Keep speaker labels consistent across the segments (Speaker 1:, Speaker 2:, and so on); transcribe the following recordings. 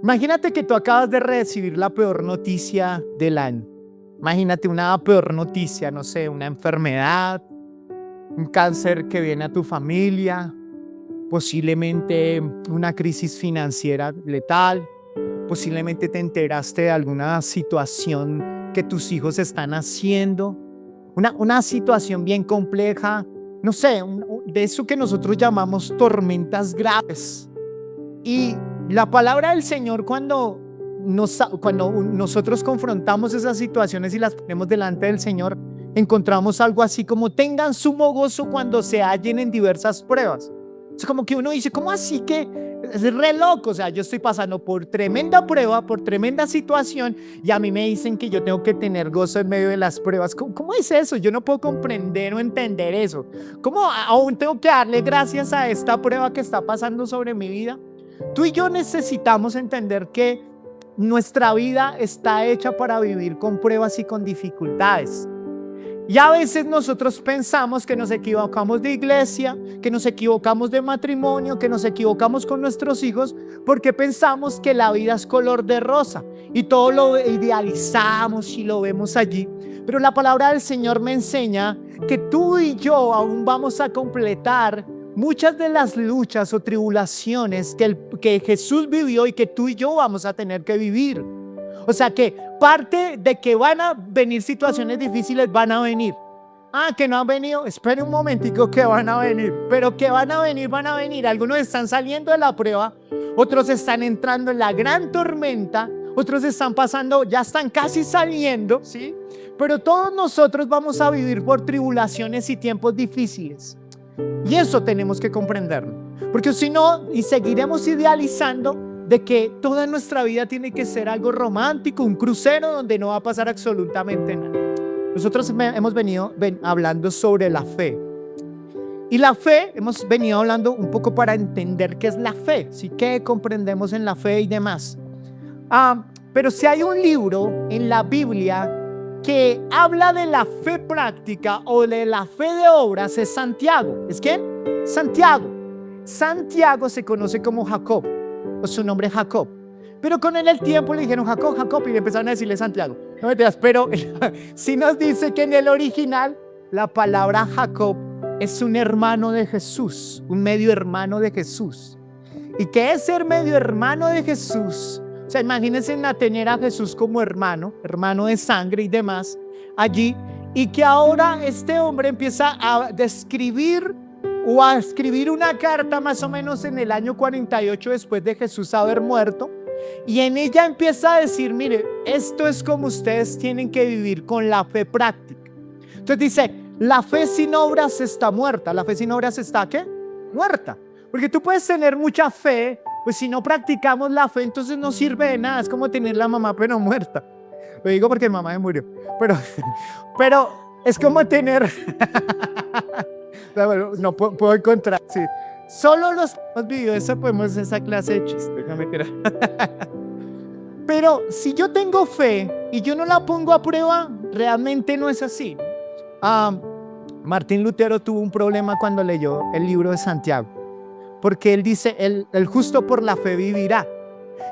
Speaker 1: Imagínate que tú acabas de recibir la peor noticia del año. Imagínate una peor noticia, no sé, una enfermedad, un cáncer que viene a tu familia, posiblemente una crisis financiera letal, posiblemente te enteraste de alguna situación que tus hijos están haciendo, una situación bien compleja, no sé, de eso que nosotros llamamos tormentas graves. Y la palabra del Señor cuando nosotros confrontamos esas situaciones y las ponemos delante del Señor, encontramos algo así como: tengan sumo gozo cuando se hallen en diversas pruebas. Es como que uno dice: ¿cómo así que es re loco? O sea, yo estoy pasando por tremenda prueba, por tremenda situación, y a mí me dicen que yo tengo que tener gozo en medio de las pruebas. ¿Cómo es eso? Yo no puedo comprender o entender eso. ¿Cómo aún tengo que darle gracias a esta prueba que está pasando sobre mi vida? Tú y yo necesitamos entender que nuestra vida está hecha para vivir con pruebas y con dificultades. Y a veces nosotros pensamos que nos equivocamos de iglesia, que nos equivocamos de matrimonio, que nos equivocamos con nuestros hijos, porque pensamos que la vida es color de rosa y todo lo idealizamos y lo vemos allí. Pero la palabra del Señor me enseña que tú y yo aún vamos a completar muchas de las luchas o tribulaciones que Jesús vivió y que tú y yo vamos a tener que vivir. O sea que parte de que van a venir situaciones difíciles, van a venir. Que no han venido, espere un momentico, que van a venir. Pero que van a venir, van a venir. Algunos están saliendo de la prueba, otros están entrando en la gran tormenta, otros están pasando, ya están casi saliendo, ¿sí? Pero todos nosotros vamos a vivir por tribulaciones y tiempos difíciles. Y eso tenemos que comprenderlo, porque si no, y seguiremos idealizando de que toda nuestra vida tiene que ser algo romántico, un crucero donde no va a pasar absolutamente nada. Nosotros hemos venido hablando sobre la fe, y la fe, hemos venido hablando un poco para entender qué es la fe, ¿sí? Qué comprendemos en la fe y demás. Pero si hay un libro en la Biblia que habla de la fe práctica o de la fe de obras, es Santiago. ¿Es quién? Santiago. Santiago se conoce como Jacob, o su nombre es Jacob. Pero con él el tiempo le dijeron Jacob, Jacob, y le empezaron a decirle Santiago. No me digas, pero si nos dice que en el original la palabra Jacob es un hermano de Jesús, un medio hermano de Jesús. ¿Y qué es ser medio hermano de Jesús? O sea, imagínense tener a Jesús como hermano de sangre y demás allí, y que ahora este hombre empieza a describir o a escribir una carta más o menos en el año 48 después de Jesús haber muerto, y en ella empieza a decir: mire, esto es como ustedes tienen que vivir con la fe práctica. Entonces dice: la fe sin obras está muerta. ¿La fe sin obras está qué? Muerta. Porque tú puedes tener mucha fe, pues si no practicamos la fe, entonces no sirve de nada. Es como tener la mamá pero muerta. Lo digo porque mi mamá se murió. Pero es como tener... no puedo encontrar, sí. Solo los que hemos vivido eso podemos esa clase de chiste. Pero si yo tengo fe y yo no la pongo a prueba, realmente no es así. Martín Lutero tuvo un problema cuando leyó el libro de Santiago, porque él dice: el justo por la fe vivirá.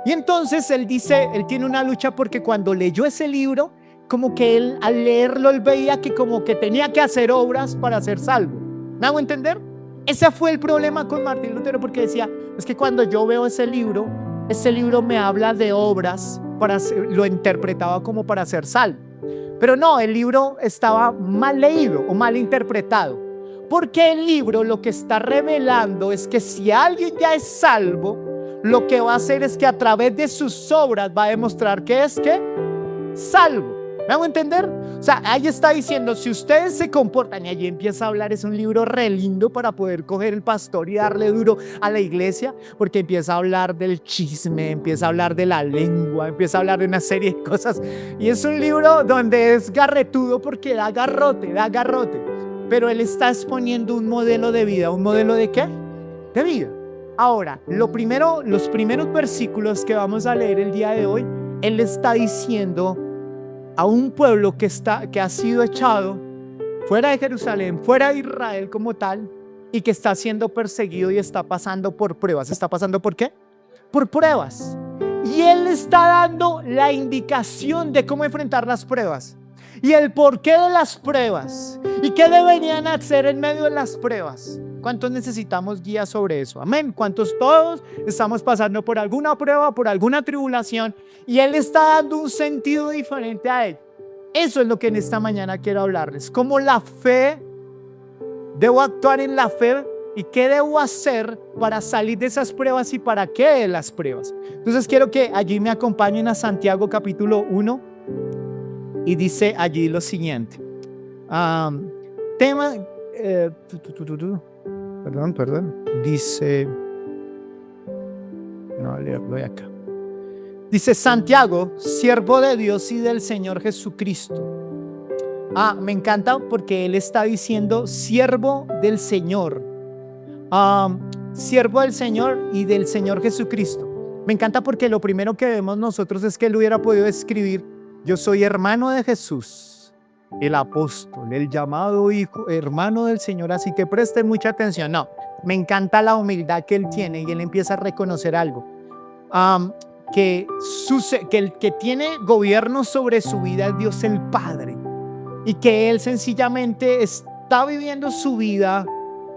Speaker 1: Y entonces él dice, él tiene una lucha porque cuando leyó ese libro, como que él al leerlo, él veía que como que tenía que hacer obras para ser salvo. ¿Me hago entender? Ese fue el problema con Martín Lutero, porque decía: es que cuando yo veo ese libro me habla de obras, lo interpretaba como para ser salvo. Pero no, el libro estaba mal leído o mal interpretado. Porque el libro lo que está revelando es que si alguien ya es salvo, lo que va a hacer es que a través de sus obras va a demostrar que es salvo. ¿Me hago entender? O sea, ahí está diciendo: si ustedes se comportan, y allí empieza a hablar, es un libro re lindo para poder coger el pastor y darle duro a la iglesia, porque empieza a hablar del chisme, empieza a hablar de la lengua, empieza a hablar de una serie de cosas, y es un libro donde es garretudo porque da garrote, pero él está exponiendo un modelo de vida. ¿Un modelo de qué? De vida. Ahora, los primeros versículos que vamos a leer el día de hoy, él está diciendo a un pueblo que ha sido echado fuera de Jerusalén, fuera de Israel como tal, y que está siendo perseguido y está pasando por pruebas. ¿Está pasando por qué? Por pruebas. Y Él está dando la indicación de cómo enfrentar las pruebas y el porqué de las pruebas y qué deberían hacer en medio de las pruebas. ¿Cuántos necesitamos guía sobre eso? Amén. ¿Cuántos? Todos estamos pasando por alguna prueba, por alguna tribulación, y Él está dando un sentido diferente a ello. Eso es lo que en esta mañana quiero hablarles. Cómo la fe, debo actuar en la fe y qué debo hacer para salir de esas pruebas y para qué de las pruebas. Entonces quiero que allí me acompañen a Santiago capítulo 1 y dice allí lo siguiente. Dice, no, leerlo de acá. Dice: Santiago, siervo de Dios y del Señor Jesucristo. Me encanta porque él está diciendo siervo del Señor. Siervo del Señor y del Señor Jesucristo. Me encanta porque lo primero que vemos nosotros es que él hubiera podido escribir: yo soy hermano de Jesús, el apóstol, el llamado hijo, hermano del Señor, así que presten mucha atención. No, me encanta la humildad que él tiene y él empieza a reconocer algo. Que el que tiene gobierno sobre su vida es Dios el Padre, y que él sencillamente está viviendo su vida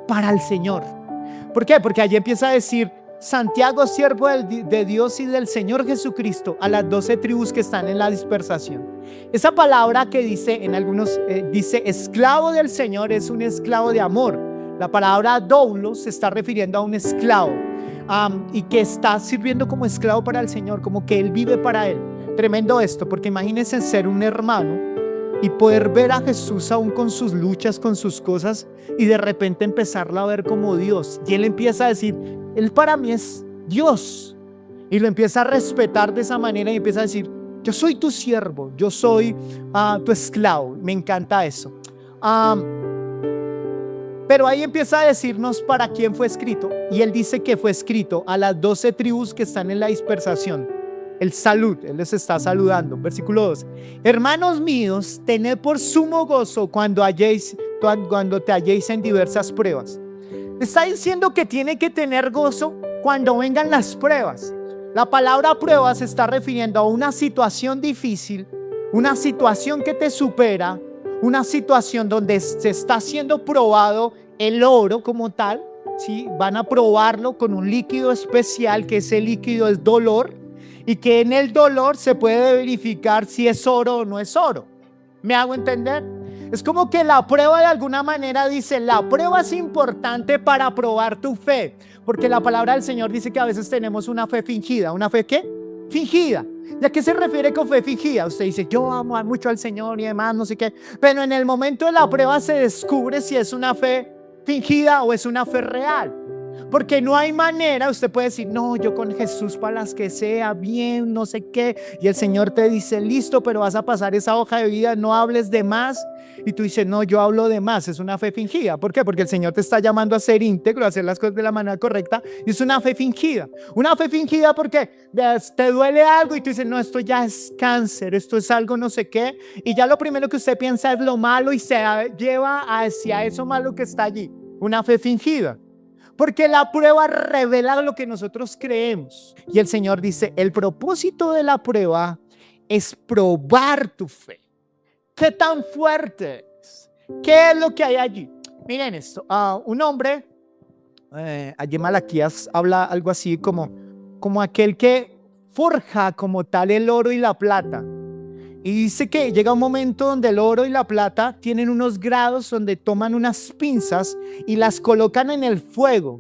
Speaker 1: para el Señor. ¿Por qué? Porque allí empieza a decir: Santiago, siervo de Dios y del Señor Jesucristo, a las 12 tribus que están en la dispersación. Esa palabra que dice en algunos, dice esclavo del Señor, es un esclavo de amor. La palabra doulos se está refiriendo a un esclavo, y que está sirviendo como esclavo para el Señor, como que él vive para él. Tremendo esto, porque imagínense ser un hermano y poder ver a Jesús aún con sus luchas, con sus cosas, y de repente empezarlo a ver como Dios. Y él empieza a decir: él para mí es Dios. Y lo empieza a respetar de esa manera y empieza a decir: yo soy tu siervo, yo soy tu esclavo. Me encanta eso. Pero ahí empieza a decirnos para quién fue escrito. Y él dice que fue escrito a las 12 tribus que están en la dispersación. El salud, él les está saludando. Versículo 2: hermanos míos, tened por sumo gozo cuando te halléis en diversas pruebas. Está diciendo que tiene que tener gozo cuando vengan las pruebas. La palabra prueba se está refiriendo a una situación difícil, una situación que te supera, una situación donde se está siendo probado el oro como tal, ¿sí? Van a probarlo con un líquido especial, que ese líquido es dolor, y que en el dolor se puede verificar si es oro o no es oro. ¿Me hago entender? Es como que la prueba, de alguna manera, dice: la prueba es importante para probar tu fe, porque la palabra del Señor dice que a veces tenemos una fe fingida. ¿Una fe qué? Fingida. ¿Y a qué se refiere con fe fingida? Usted dice: yo amo mucho al Señor y demás, no sé qué, pero en el momento de la prueba se descubre si es una fe fingida o es una fe real. Porque no hay manera, usted puede decir: no, yo con Jesús para las que sea, bien, no sé qué, y el Señor te dice: listo, pero vas a pasar esa hoja de vida, no hables de más. Y tú dices: no, yo hablo de más. Es una fe fingida. ¿Por qué? Porque el Señor te está llamando a ser íntegro, a hacer las cosas de la manera correcta, y es una fe fingida. Una fe fingida porque te duele algo y tú dices: no, esto ya es cáncer, esto es algo no sé qué, y ya lo primero que usted piensa es lo malo y se lleva hacia eso malo que está allí. Una fe fingida. Porque la prueba revela lo que nosotros creemos. Y el Señor dice: el propósito de la prueba es probar tu fe. ¿Qué tan fuerte es? ¿Qué es lo que hay allí? Miren esto. Un hombre, allí Malaquías habla algo así como aquel que forja como tal el oro y la plata. Y dice que llega un momento donde el oro y la plata tienen unos grados donde toman unas pinzas y las colocan en el fuego.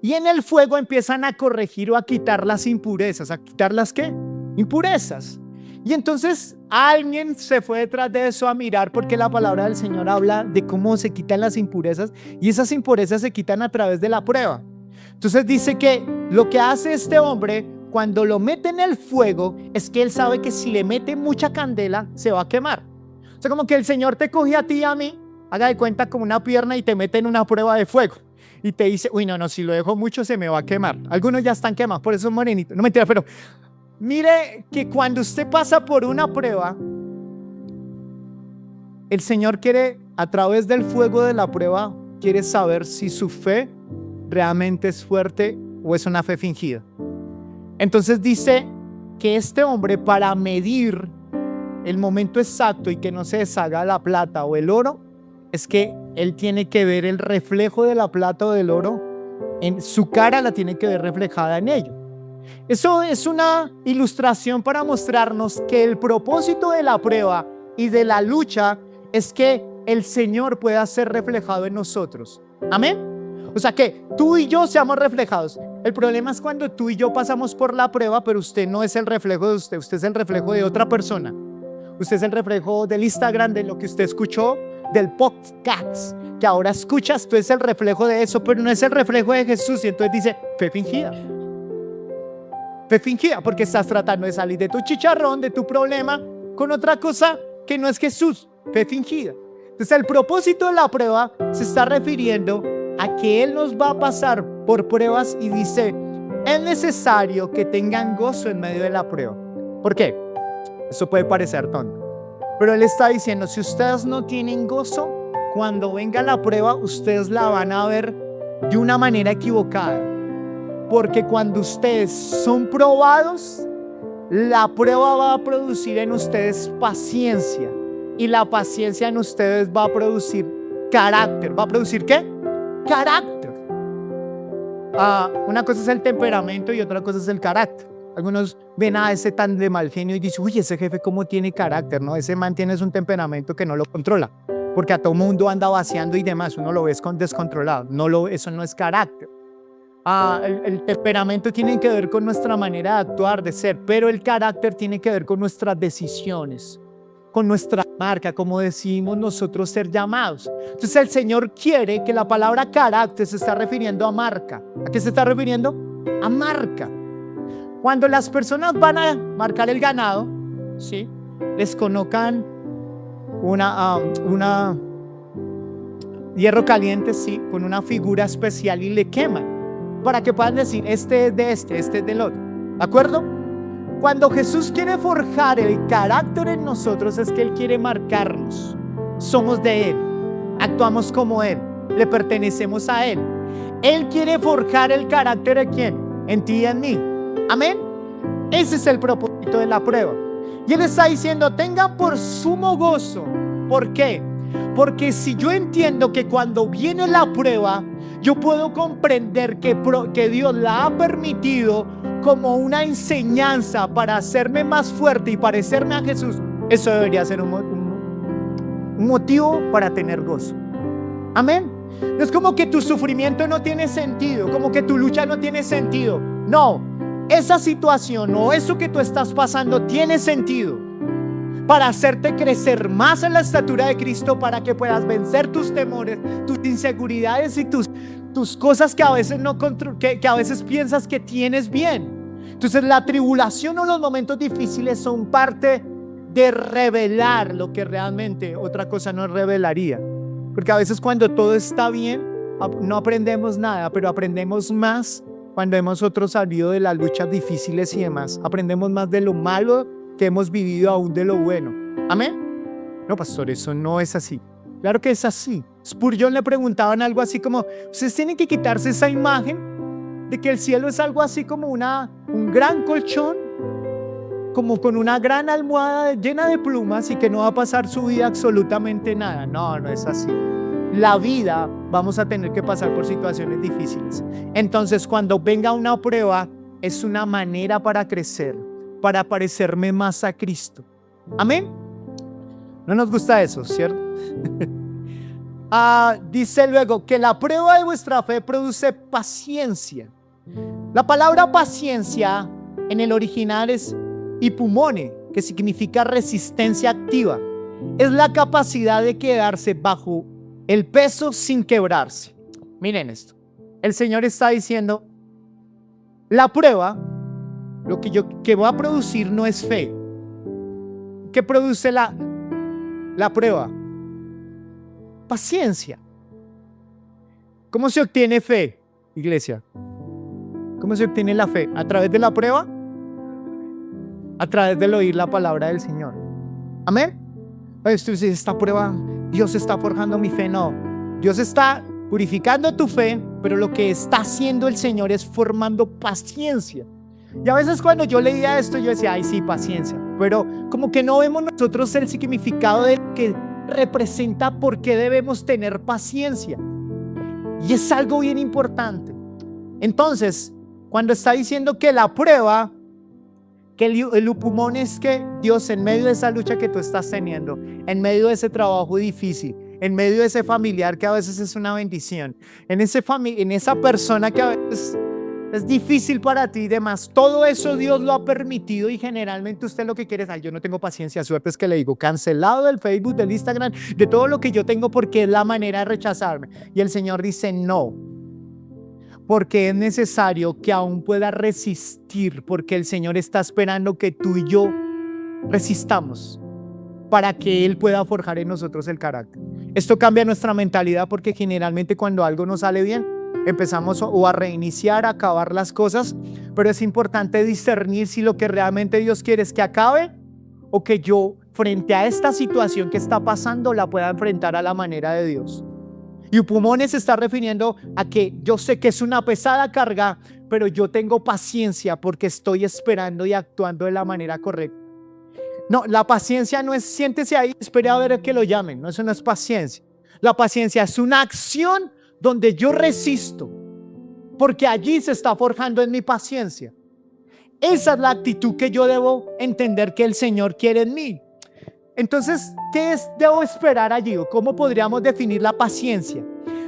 Speaker 1: Y en el fuego empiezan a corregir o a quitar las impurezas. ¿A quitar las qué? Impurezas. Y entonces alguien se fue detrás de eso a mirar, porque la palabra del Señor habla de cómo se quitan las impurezas. Y esas impurezas se quitan a través de la prueba. Entonces dice que lo que hace este hombre cuando lo mete en el fuego es que él sabe que si le mete mucha candela se va a quemar. O sea, como que el Señor te coge a ti y a mí, haga de cuenta como una pierna, y te mete en una prueba de fuego y te dice: uy, no, si lo dejo mucho se me va a quemar. Algunos ya están quemados, por eso es morenito. No, mentira, pero mire que cuando usted pasa por una prueba, el Señor quiere, a través del fuego de la prueba, quiere saber si su fe realmente es fuerte o es una fe fingida. Entonces dice que este hombre, para medir el momento exacto y que no se deshaga la plata o el oro, es que él tiene que ver el reflejo de la plata o del oro, en su cara la tiene que ver reflejada en ello. Eso es una ilustración para mostrarnos que el propósito de la prueba y de la lucha es que el Señor pueda ser reflejado en nosotros. Amén. O sea, que tú y yo seamos reflejados. El problema es cuando tú y yo pasamos por la prueba, pero usted no es el reflejo de usted, usted es el reflejo de otra persona. Usted es el reflejo del Instagram, de lo que usted escuchó, del podcast que ahora escuchas. Tú es el reflejo de eso, pero no es el reflejo de Jesús. Y entonces dice, fe fingida. Fe fingida, porque estás tratando de salir de tu chicharrón, de tu problema, con otra cosa que no es Jesús. Fe fingida. Entonces el propósito de la prueba se está refiriendo a que Él nos va a pasar por pruebas y dice, es necesario que tengan gozo en medio de la prueba. ¿Por qué? Eso puede parecer tonto, pero Él está diciendo, si ustedes no tienen gozo, cuando venga la prueba, ustedes la van a ver de una manera equivocada. Porque cuando ustedes son probados, la prueba va a producir en ustedes paciencia. Y la paciencia en ustedes va a producir carácter. ¿Va a producir qué? Carácter. Una cosa es el temperamento y otra cosa es el carácter. Algunos ven a ese tan de mal genio y dicen, uy, ese jefe cómo tiene carácter, ¿no? Ese man tiene un temperamento que no lo controla. Porque a todo mundo anda vaciando y demás. Uno lo ve descontrolado. Eso no es carácter. El temperamento tiene que ver con nuestra manera de actuar, de ser, pero el carácter tiene que ver con nuestras decisiones, con nuestra marca, como decimos nosotros ser llamados. Entonces el Señor quiere que la palabra carácter se está refiriendo a marca. ¿A qué se está refiriendo? A marca. Cuando las personas van a marcar el ganado, ¿sí? Les colocan una hierro caliente, sí, con una figura especial y le queman, para que puedan decir, este es de este es del otro. ¿De acuerdo? Cuando Jesús quiere forjar el carácter en nosotros, es que Él quiere marcarnos. Somos de Él, actuamos como Él, le pertenecemos a Él. Él quiere forjar el carácter de ¿quién? En ti y en mí. Amén. Ese es el propósito de la prueba. Y Él está diciendo, tengan por sumo gozo. ¿Por qué? Porque si yo entiendo que cuando viene la prueba, yo puedo comprender que Dios la ha permitido como una enseñanza para hacerme más fuerte y parecerme a Jesús, eso debería ser un motivo para tener gozo. Amén. No es como que tu sufrimiento no tiene sentido, como que tu lucha no tiene sentido. No, esa situación o eso que tú estás pasando tiene sentido para hacerte crecer más en la estatura de Cristo, para que puedas vencer tus temores, tus inseguridades y tus cosas que a veces que a veces piensas que tienes bien. Entonces la tribulación o los momentos difíciles son parte de revelar lo que realmente otra cosa no revelaría. Porque a veces cuando todo está bien no aprendemos nada, pero aprendemos más cuando hemos nosotros salido de las luchas difíciles y demás. Aprendemos más de lo malo que hemos vivido aún de lo bueno. ¿Amén? No, pastor, eso no es así. Claro que es así. Spurgeon le preguntaban algo así como, ustedes tienen que quitarse esa imagen de que el cielo es algo así como un gran colchón, como con una gran almohada llena de plumas y que no va a pasar su vida absolutamente nada. No, no es así. La vida vamos a tener que pasar por situaciones difíciles. Entonces, cuando venga una prueba, es una manera para crecer, para parecerme más a Cristo. Amén. No nos gusta eso, ¿cierto? Dice luego que la prueba de vuestra fe produce paciencia. La palabra paciencia en el original es hipumone, que significa resistencia activa. Es la capacidad de quedarse bajo el peso sin quebrarse. Miren esto. El Señor está diciendo, la prueba, lo que va a producir no es fe. ¿Qué produce la prueba? Paciencia. ¿Cómo se obtiene fe, iglesia? ¿Cómo se obtiene la fe? ¿A través de la prueba? A través del oír la palabra del Señor. Amén. Usted dice, esta prueba, Dios está forjando mi fe. No, Dios está purificando tu fe, pero lo que está haciendo el Señor es formando paciencia. Y a veces cuando yo leía esto, yo decía, ay sí, paciencia. Pero como que no vemos nosotros el significado de lo que representa por qué debemos tener paciencia. Y es algo bien importante. Entonces, cuando está diciendo que la prueba, que el upumón es que Dios, en medio de esa lucha que tú estás teniendo, en medio de ese trabajo difícil, en medio de ese familiar que a veces es una bendición, en esa persona que a veces es difícil para ti y demás, todo eso Dios lo ha permitido, y generalmente usted lo que quiere es, ay, yo no tengo paciencia, suerte es que le digo, cancelado del Facebook, del Instagram, de todo lo que yo tengo, porque es la manera de rechazarme. Y el Señor dice no, porque es necesario que aún pueda resistir, porque el Señor está esperando que tú y yo resistamos para que Él pueda forjar en nosotros el carácter. Esto cambia nuestra mentalidad, porque generalmente cuando algo no sale bien, empezamos o a reiniciar, a acabar las cosas, pero es importante discernir si lo que realmente Dios quiere es que acabe, o que yo, frente a esta situación que está pasando, la pueda enfrentar a la manera de Dios. Y upumone se está refiriendo a que yo sé que es una pesada carga, pero yo tengo paciencia porque estoy esperando y actuando de la manera correcta. No, la paciencia no es siéntese ahí, espere a ver que lo llamen. No, eso no es paciencia. La paciencia es una acción donde yo resisto, porque allí se está forjando en mi paciencia. Esa es la actitud que yo debo entender que el Señor quiere en mí. Entonces, ¿qué debo esperar allí? ¿O cómo podríamos definir la paciencia?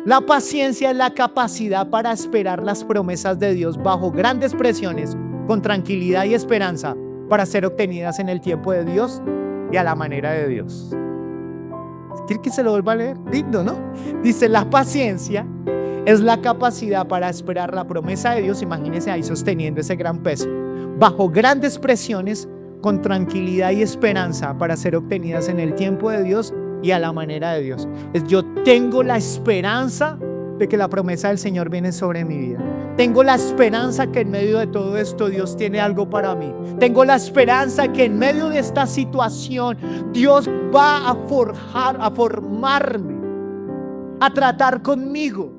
Speaker 1: La paciencia es la capacidad para esperar las promesas de Dios bajo grandes presiones, con tranquilidad y esperanza, para ser obtenidas en el tiempo de Dios y a la manera de Dios. ¿Quiere que se lo vuelva a leer? Lindo, ¿no? Dice, la paciencia es la capacidad para esperar la promesa de Dios, imagínense ahí sosteniendo ese gran peso, bajo grandes presiones, con tranquilidad y esperanza, para ser obtenidas en el tiempo de Dios y a la manera de Dios. Yo tengo la esperanza de que la promesa del Señor viene sobre mi vida. Tengo la esperanza que en medio de todo esto Dios tiene algo para mí. Tengo la esperanza que en medio de esta situación Dios va a forjar, a formarme, a tratar conmigo,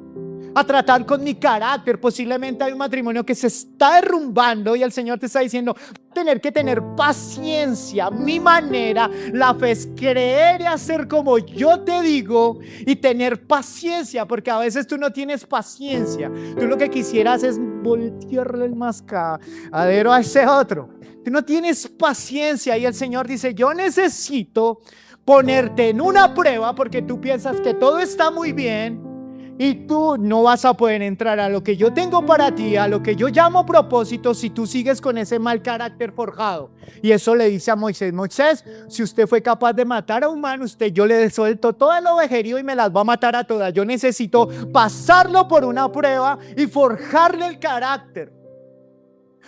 Speaker 1: a tratar con mi carácter. Posiblemente hay un matrimonio que se está derrumbando y el Señor te está diciendo, tener que tener paciencia. Mi manera, la fe es creer y hacer como yo te digo, y tener paciencia, porque a veces tú no tienes paciencia. Tú lo que quisieras es voltearle el mascadero a ese otro. Tú no tienes paciencia, y el Señor dice, yo necesito ponerte en una prueba, porque tú piensas que todo está muy bien y tú no vas a poder entrar a lo que yo tengo para ti, a lo que yo llamo propósito, si tú sigues con ese mal carácter forjado. Y eso le dice a Moisés, Moisés, si usted fue capaz de matar a un humano, yo le suelto todo el ovejerío y me las va a matar a todas. Yo necesito pasarlo por una prueba y forjarle el carácter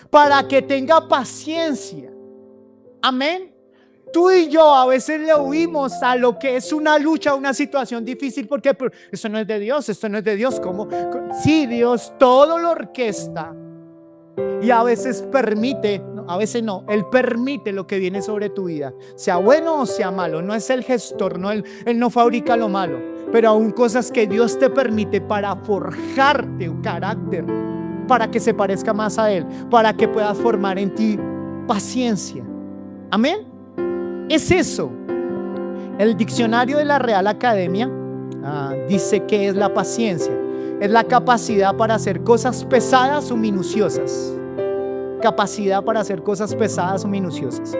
Speaker 1: para que tenga paciencia. Amén. Tú y yo a veces le huimos a lo que es una lucha, una situación difícil, porque eso no es de Dios, esto no es de Dios. ¿Cómo? Sí, Dios todo lo orquesta, y a veces permite, a veces no, Él permite lo que viene sobre tu vida, sea bueno o sea malo. No es el gestor, no, Él no fabrica lo malo, pero aún cosas que Dios te permite para forjarte un carácter, para que se parezca más a Él, para que puedas formar en ti paciencia. Amén. Es eso. El diccionario de la Real Academia dice que es la paciencia. Es la capacidad para hacer cosas pesadas o minuciosas. Capacidad para hacer cosas pesadas o minuciosas.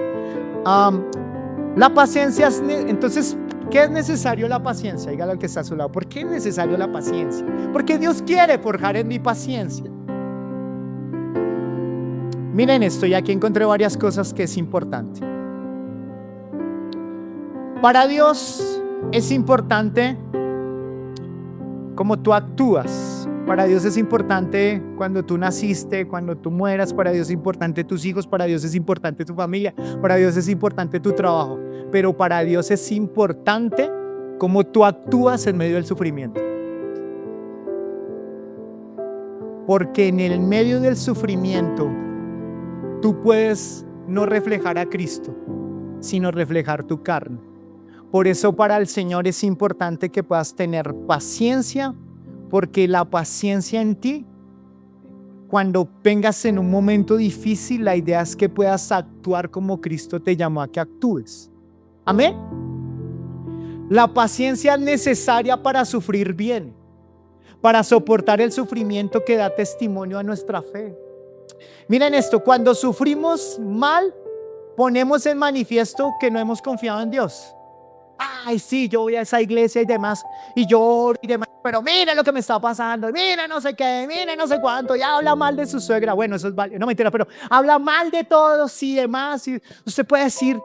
Speaker 1: La paciencia es, entonces, ¿qué es necesario la paciencia? Dígale al que está a su lado, ¿por qué es necesario la paciencia? Porque Dios quiere forjar en mi paciencia. Miren esto, y aquí encontré varias cosas que es importante. Para Dios es importante cómo tú actúas. Para Dios es importante cuando tú naciste, cuando tú mueras. Para Dios es importante tus hijos. Para Dios es importante tu familia. Para Dios es importante tu trabajo. Pero para Dios es importante cómo tú actúas en medio del sufrimiento. Porque en el medio del sufrimiento tú puedes no reflejar a Cristo, sino reflejar tu carne. Por eso para el Señor es importante que puedas tener paciencia, porque la paciencia en ti cuando vengas en un momento difícil, la idea es que puedas actuar como Cristo te llamó a que actúes. Amén. La paciencia es necesaria para sufrir bien, para soportar el sufrimiento que da testimonio a nuestra fe. Miren esto, cuando sufrimos mal, ponemos en manifiesto que no hemos confiado en Dios. Ay, sí, yo voy a esa iglesia y demás, y yo oro y demás, pero mire lo que me está pasando, mire no sé qué, mire no sé cuánto, y habla mal de su suegra. Bueno, eso es válido, no mentira, pero habla mal de todos y demás, y usted puede decir,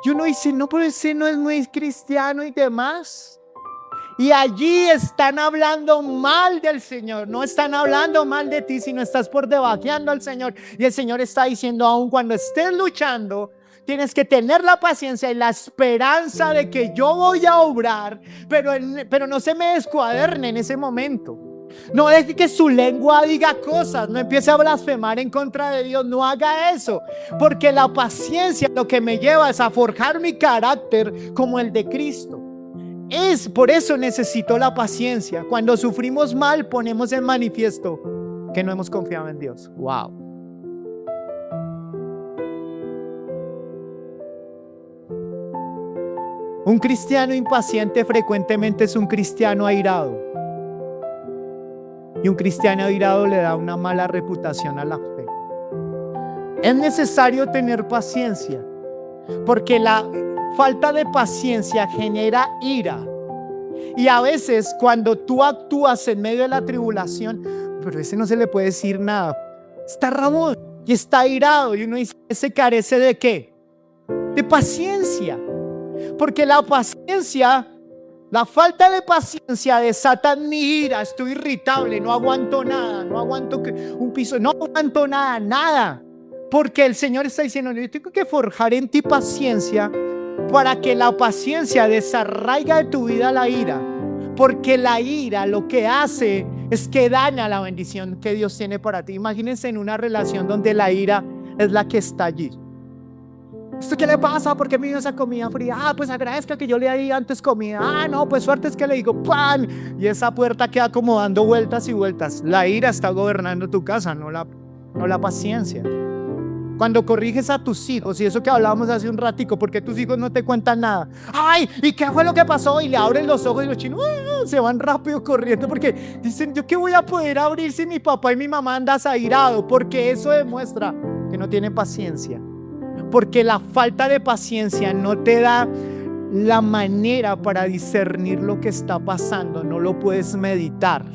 Speaker 1: y uno dice, no, pero ese no es muy cristiano y demás. Y allí están hablando mal del Señor, no están hablando mal de ti, sino estás por debajeando al Señor. Y el Señor está diciendo, aun cuando estés luchando, tienes que tener la paciencia y la esperanza de que yo voy a obrar, pero no se me descuaderne en ese momento. No deje que su lengua diga cosas, no empiece a blasfemar en contra de Dios, no haga eso, porque la paciencia lo que me lleva es a forjar mi carácter como el de Cristo. Por eso necesito la paciencia. Cuando sufrimos mal, ponemos en manifiesto que no hemos confiado en Dios. Wow. Un cristiano impaciente frecuentemente es un cristiano airado. Y un cristiano airado le da una mala reputación a la fe. Es necesario tener paciencia, porque la falta de paciencia genera ira. Y a veces cuando tú actúas en medio de la tribulación, pero ese no se le puede decir nada, está rabón y está airado, y uno dice, ¿ese carece de qué? De paciencia. Porque la paciencia, la falta de paciencia desata mi ira. Estoy irritable, no aguanto nada, no aguanto un piso, no aguanto nada. Porque el Señor está diciendo, yo tengo que forjar en ti paciencia para que la paciencia desarraiga de tu vida la ira. Porque la ira lo que hace es que daña la bendición que Dios tiene para ti. Imagínense en una relación donde la ira es la que está allí. ¿Esto qué le pasa? ¿Por qué me dio esa comida fría? Pues agradezca que yo le di antes comida. No, pues suerte es que le digo ¡pam! Y esa puerta queda como dando vueltas y vueltas. La ira está gobernando tu casa, no la paciencia. Cuando corriges a tus hijos, y eso que hablábamos hace un ratico, porque tus hijos no te cuentan nada. Ay, ¿y qué fue lo que pasó? Y le abren los ojos y los chinos se van rápido corriendo, porque dicen, ¿yo qué voy a poder abrir si mi papá y mi mamá andan airados? Porque eso demuestra que no tienen paciencia. Porque la falta de paciencia no te da la manera para discernir lo que está pasando, no lo puedes meditar.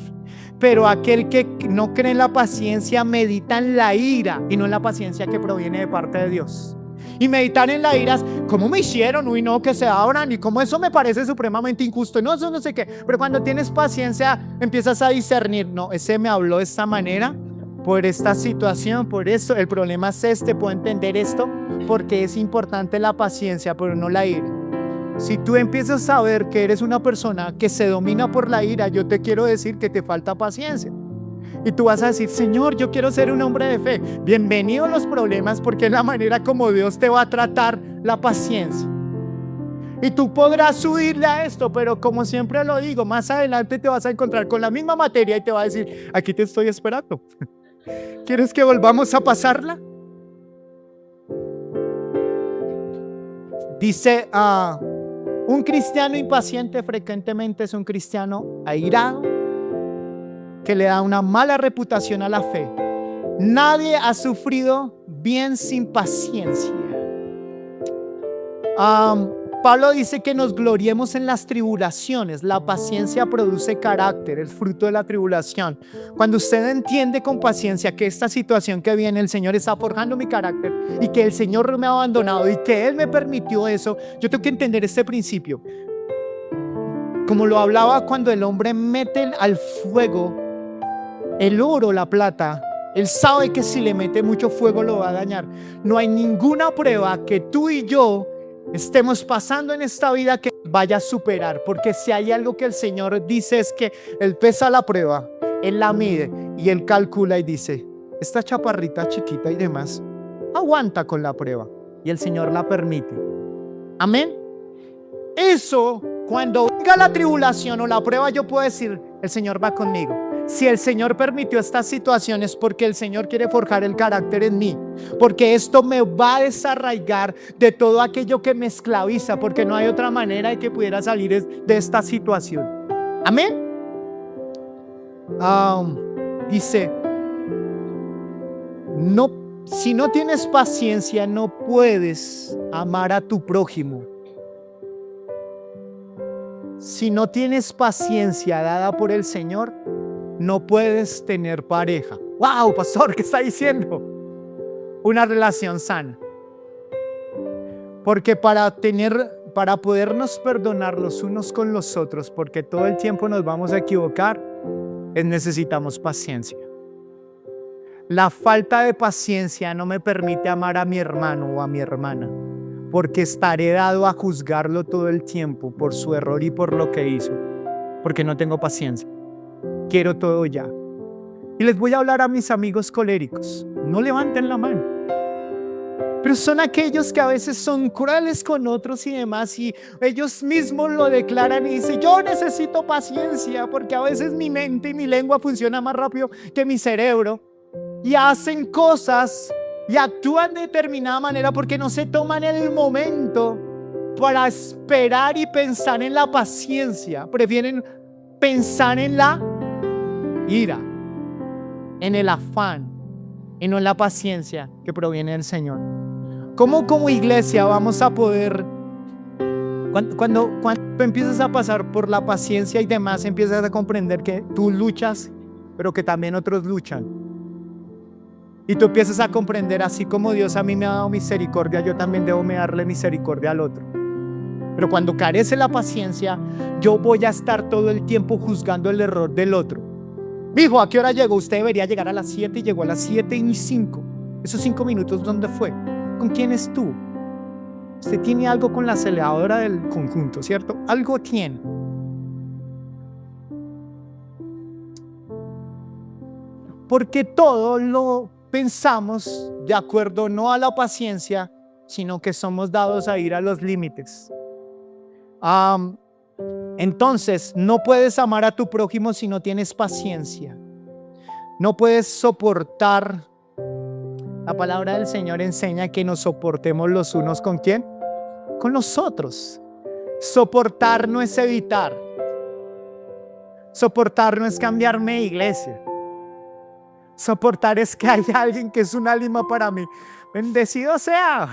Speaker 1: Pero aquel que no cree en la paciencia medita en la ira y no en la paciencia que proviene de parte de Dios. Y meditar en la ira es, ¿cómo me hicieron? Uy, no, que se abran, y cómo eso me parece supremamente injusto, no, eso no sé qué. Pero cuando tienes paciencia empiezas a discernir, no, ese me habló de esta manera por esta situación, por eso el problema es puedo entender esto, porque es importante la paciencia, pero no la ira. Si tú empiezas a ver que eres una persona que se domina por la ira, yo te quiero decir que te falta paciencia. Y tú vas a decir, Señor, yo quiero ser un hombre de fe. Bienvenido a los problemas, porque es la manera como Dios te va a tratar la paciencia. Y tú podrás huirle a esto, pero como siempre lo digo, más adelante te vas a encontrar con la misma materia y te va a decir, aquí te estoy esperando. ¿Quieres que volvamos a pasarla? Dice, un cristiano impaciente frecuentemente es un cristiano airado que le da una mala reputación a la fe. Nadie ha sufrido bien sin paciencia. Pablo dice que nos gloriemos en las tribulaciones. La paciencia produce carácter, el fruto de la tribulación. Cuando usted entiende con paciencia que esta situación que viene, el Señor está forjando mi carácter y que el Señor no me ha abandonado y que Él me permitió eso, yo tengo que entender este principio. Como lo hablaba cuando el hombre mete al fuego el oro, la plata, él sabe que si le mete mucho fuego lo va a dañar. No hay ninguna prueba que tú y yo estemos pasando en esta vida que vaya a superar, porque si hay algo que el Señor dice es que Él pesa la prueba, Él la mide y Él calcula y dice, esta chaparrita chiquita y demás aguanta con la prueba, y el Señor la permite. Amén. Eso, cuando venga la tribulación o la prueba, yo puedo decir, el Señor va conmigo. Si el Señor permitió estas situaciones, porque el Señor quiere forjar el carácter en mí, porque esto me va a desarraigar de todo aquello que me esclaviza, porque no hay otra manera de que pudiera salir de esta situación. Amén. Dice, no, si no tienes paciencia, no puedes amar a tu prójimo. Si no tienes paciencia dada por el Señor, no puedes tener pareja. ¡Wow, pastor! ¿Qué está diciendo? Una relación sana. Porque para podernos perdonar los unos con los otros, porque todo el tiempo nos vamos a equivocar, necesitamos paciencia. La falta de paciencia no me permite amar a mi hermano o a mi hermana, porque estaré dado a juzgarlo todo el tiempo por su error y por lo que hizo, porque no tengo paciencia. Quiero todo ya. Y les voy a hablar a mis amigos coléricos. No levanten la mano. Pero son aquellos que a veces son crueles con otros y demás, y ellos mismos lo declaran y dicen, yo necesito paciencia porque a veces mi mente y mi lengua funcionan más rápido que mi cerebro, y hacen cosas y actúan de determinada manera porque no se toman el momento para esperar y pensar en la paciencia. Prefieren pensar en la ira, en el afán, y no en la paciencia que proviene del Señor. ¿Cómo como iglesia vamos a poder, cuando empiezas a pasar por la paciencia y demás, empiezas a comprender que tú luchas, pero que también otros luchan? Y tú empiezas a comprender, así como Dios a mí me ha dado misericordia, yo también debo darle misericordia al otro. Pero cuando carece la paciencia, yo voy a estar todo el tiempo juzgando el error del otro. Dijo, ¿a qué hora llegó? Usted debería llegar a las 7 y llegó a las 7:05. Esos 5 minutos, ¿dónde fue? ¿Con quién estuvo? Usted tiene algo con la aceleradora del conjunto, ¿cierto? Algo tiene. Porque todo lo pensamos de acuerdo no a la paciencia, sino que somos dados a ir a los límites. Entonces, no puedes amar a tu prójimo si no tienes paciencia. No puedes soportar. La palabra del Señor enseña que nos soportemos los unos con ¿quién? Con los otros. Soportar no es evitar. Soportar no es cambiarme de iglesia. Soportar es que haya alguien que es una lima para mí. Bendecido sea.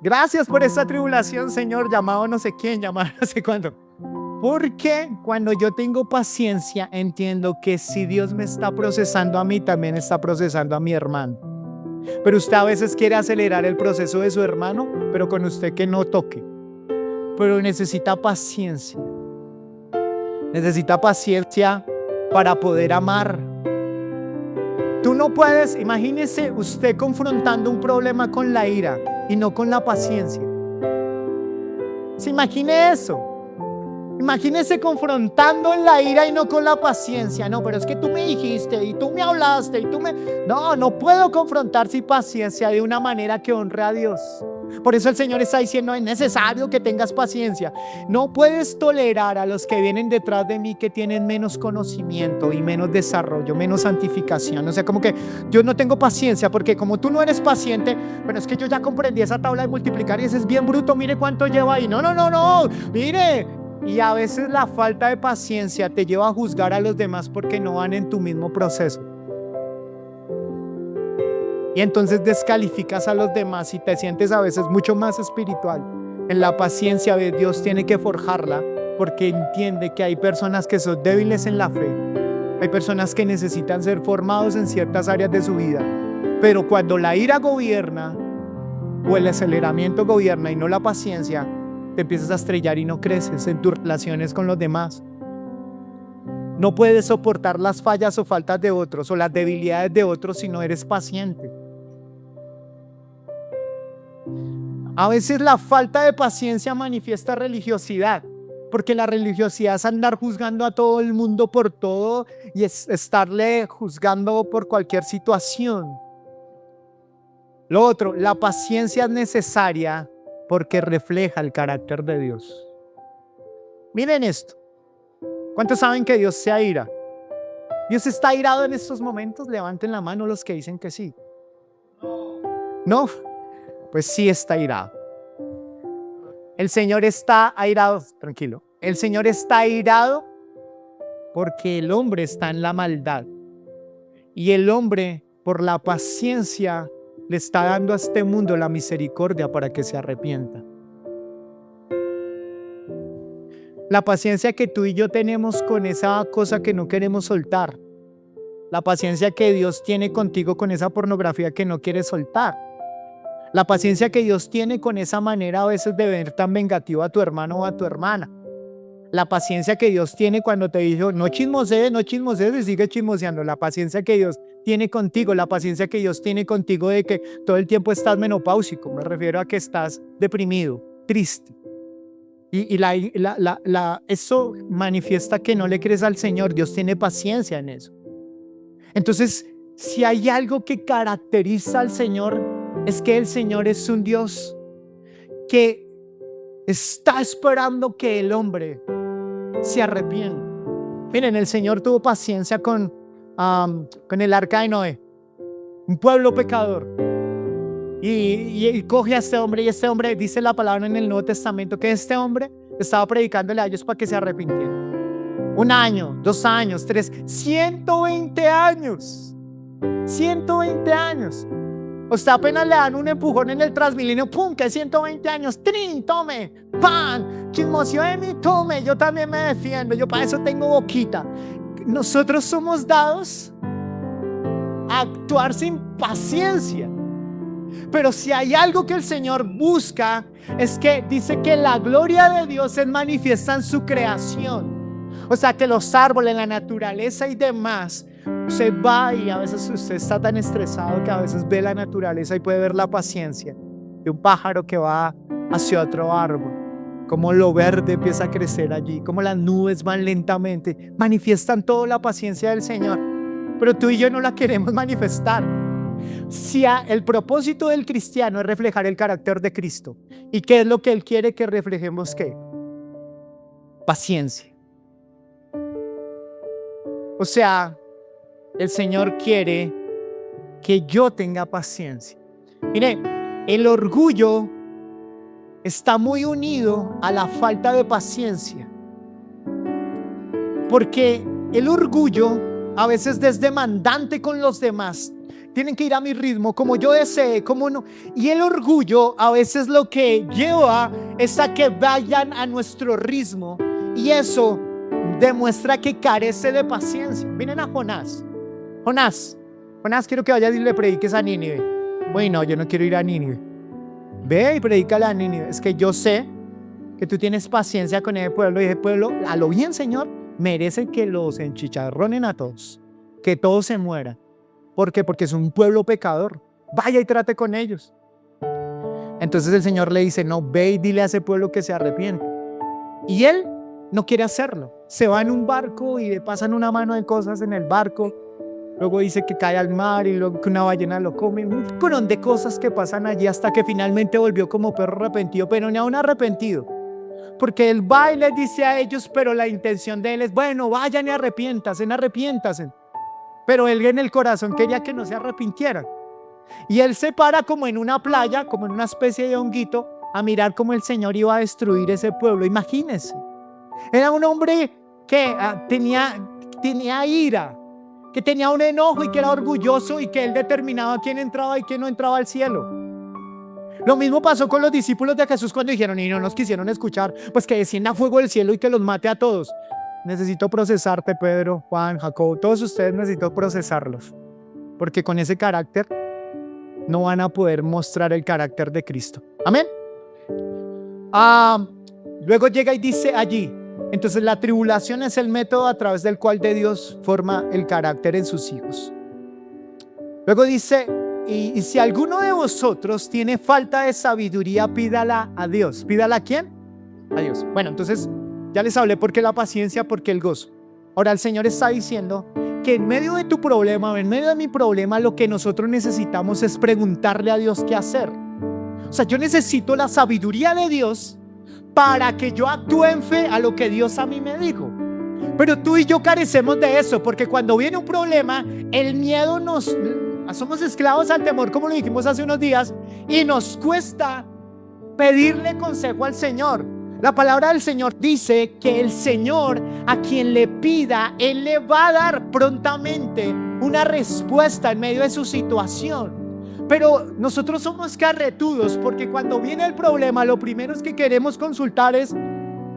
Speaker 1: Gracias por esta tribulación, Señor, llamado no sé quién, llamado no sé cuándo. Porque cuando yo tengo paciencia, entiendo que si Dios me está procesando a mí, también está procesando a mi hermano. Pero usted a veces quiere acelerar el proceso de su hermano, pero con usted que no toque. Pero necesita paciencia. Necesita paciencia para poder amar. Tú no puedes, imagínese usted confrontando un problema con la ira y no con la paciencia. ¿Se imagine eso? Imagínese confrontando en la ira y no con la paciencia. No, pero es que tú me dijiste y tú me hablaste y tú me... No puedo confrontar sin paciencia de una manera que honre a Dios. Por eso el Señor está diciendo, es necesario que tengas paciencia. No puedes tolerar a los que vienen detrás de mí que tienen menos conocimiento y menos desarrollo, menos santificación. O sea, como que yo no tengo paciencia porque como tú no eres paciente, pero es que yo ya comprendí esa tabla de multiplicar y ese es bien bruto, mire cuánto lleva ahí. No, mire. Y a veces la falta de paciencia te lleva a juzgar a los demás porque no van en tu mismo proceso. Y entonces descalificas a los demás y te sientes a veces mucho más espiritual. En la paciencia de Dios tiene que forjarla porque entiende que hay personas que son débiles en la fe. Hay personas que necesitan ser formados en ciertas áreas de su vida. Pero cuando la ira gobierna o el aceleramiento gobierna y no la paciencia, te empiezas a estrellar y no creces en tus relaciones con los demás. No puedes soportar las fallas o faltas de otros o las debilidades de otros si no eres paciente. A veces la falta de paciencia manifiesta religiosidad, porque la religiosidad es andar juzgando a todo el mundo por todo y es estarle juzgando por cualquier situación. Lo otro, la paciencia es necesaria porque refleja el carácter de Dios. Miren esto. ¿Cuántos saben que Dios se aira? ¿Dios está airado en estos momentos? Levanten la mano los que dicen que sí. ¿No? Pues sí está airado. El Señor está airado, tranquilo. El Señor está airado porque el hombre está en la maldad. Y el hombre, por la paciencia, le está dando a este mundo la misericordia para que se arrepienta. La paciencia que tú y yo tenemos con esa cosa que no queremos soltar. La paciencia que Dios tiene contigo con esa pornografía que no quieres soltar. La paciencia que Dios tiene con esa manera a veces de ver tan vengativo a tu hermano o a tu hermana. La paciencia que Dios tiene cuando te dijo, no chismosees y sigue chismoseando. La paciencia que Dios tiene contigo, la paciencia que Dios tiene contigo de que todo el tiempo estás menopáusico. Me refiero a que estás deprimido, triste. Y eso manifiesta que no le crees al Señor. Dios tiene paciencia en eso. Entonces, si hay algo que caracteriza al Señor, es que el Señor es un Dios que está esperando que el hombre se arrepienta. Miren, el Señor tuvo paciencia con el arca de Noé, un pueblo pecador. Y coge a este hombre, y este hombre dice la palabra en el Nuevo Testamento que este hombre estaba predicándole a ellos para que se arrepintieran. 1 año, 2 años, 3, 120 años. 120 años. O sea, apenas le dan un empujón en el Transmilenio, ¡pum! Que 120 años, ¡trin! ¡Tome! ¡Pan! Chismoseó de mí, tome. Yo también me defiendo, yo para eso tengo boquita. Nosotros somos dados a actuar sin paciencia. Pero si hay algo que el Señor busca, es que dice que la gloria de Dios se manifiesta en su creación. O sea, que los árboles, la naturaleza y demás, usted va y a veces usted está tan estresado que a veces ve la naturaleza y puede ver la paciencia de un pájaro que va hacia otro árbol. Cómo lo verde empieza a crecer allí, cómo las nubes van lentamente, manifiestan toda la paciencia del Señor. Pero tú y yo no la queremos manifestar. Si el propósito del cristiano es reflejar el carácter de Cristo, ¿y qué es lo que Él quiere que reflejemos? ¿Qué? Paciencia. O sea, el Señor quiere que yo tenga paciencia. Mire, el orgullo está muy unido a la falta de paciencia, porque el orgullo a veces es demandante con los demás. Tienen que ir a mi ritmo, como yo desee, como no. Y el orgullo a veces lo que lleva es a que vayan a nuestro ritmo, y eso demuestra que carece de paciencia. Miren a Jonás, quiero que vayas y le prediques a Nínive. Bueno, yo no quiero ir a Nínive. Ve y predícale a Nínive. Es que yo sé que tú tienes paciencia con ese pueblo, y ese pueblo, a lo bien, Señor, merece que los enchicharronen a todos, que todos se mueran. ¿Por qué? Porque es un pueblo pecador. Vaya y trate con ellos. Entonces el Señor le dice, no, ve y dile a ese pueblo que se arrepiente. Y él no quiere hacerlo. Se va en un barco y le pasan una mano de cosas en el barco. Luego dice que cae al mar y luego que una ballena lo come. Un montón de cosas que pasan allí hasta que finalmente volvió como perro arrepentido, pero ni aún arrepentido. Porque él va y les dice a ellos, pero la intención de él es, bueno, vayan y arrepiéntanse. Pero él en el corazón quería que no se arrepintieran. Y él se para como en una playa, como en una especie de honguito, a mirar cómo el Señor iba a destruir ese pueblo. Imagínense. Era un hombre que tenía ira, que tenía un enojo y que era orgulloso, y que él determinaba quién entraba y quién no entraba al cielo. Lo mismo pasó con los discípulos de Jesús cuando dijeron, y no nos quisieron escuchar, pues que descienda fuego del cielo y que los mate a todos. Necesito procesarte, Pedro, Juan, Jacobo, todos ustedes necesito procesarlos, porque con ese carácter no van a poder mostrar el carácter de Cristo. Amén. Luego llega y dice allí, entonces la tribulación es el método a través del cual de Dios forma el carácter en sus hijos. Luego dice, y si alguno de vosotros tiene falta de sabiduría, pídala a Dios. ¿Pídala a quién? A Dios. Bueno, entonces ya les hablé por qué la paciencia, por qué el gozo. Ahora el Señor está diciendo que en medio de tu problema o en medio de mi problema, lo que nosotros necesitamos es preguntarle a Dios qué hacer. O sea, yo necesito la sabiduría de Dios para que yo actúe en fe a lo que Dios a mí me dijo. Pero tú y yo carecemos de eso, porque cuando viene un problema, el miedo somos esclavos al temor, como lo dijimos hace unos días, y nos cuesta pedirle consejo al Señor. La palabra del Señor dice que el Señor, a quien le pida, Él le va a dar prontamente una respuesta en medio de su situación. Pero nosotros somos carretudos, porque cuando viene el problema, lo primero que queremos consultar es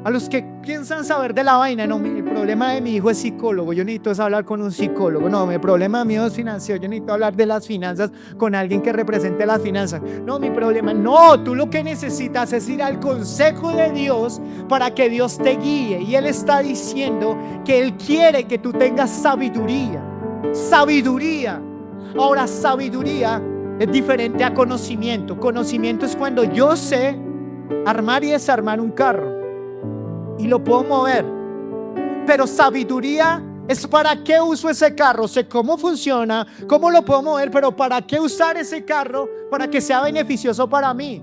Speaker 1: a los que piensan saber de la vaina. No, el problema de mi hijo es psicólogo, yo necesito hablar con un psicólogo. No, el problema mío es financiero, yo necesito hablar de las finanzas con alguien que represente las finanzas. No, mi problema, no, tú lo que necesitas es ir al consejo de Dios para que Dios te guíe. Y Él está diciendo que Él quiere que tú tengas sabiduría. Ahora, sabiduría es diferente a conocimiento. Conocimiento es cuando yo sé armar y desarmar un carro y lo puedo mover. Pero sabiduría es para qué uso ese carro. Sé cómo funciona, cómo lo puedo mover, pero para qué usar ese carro para que sea beneficioso para mí.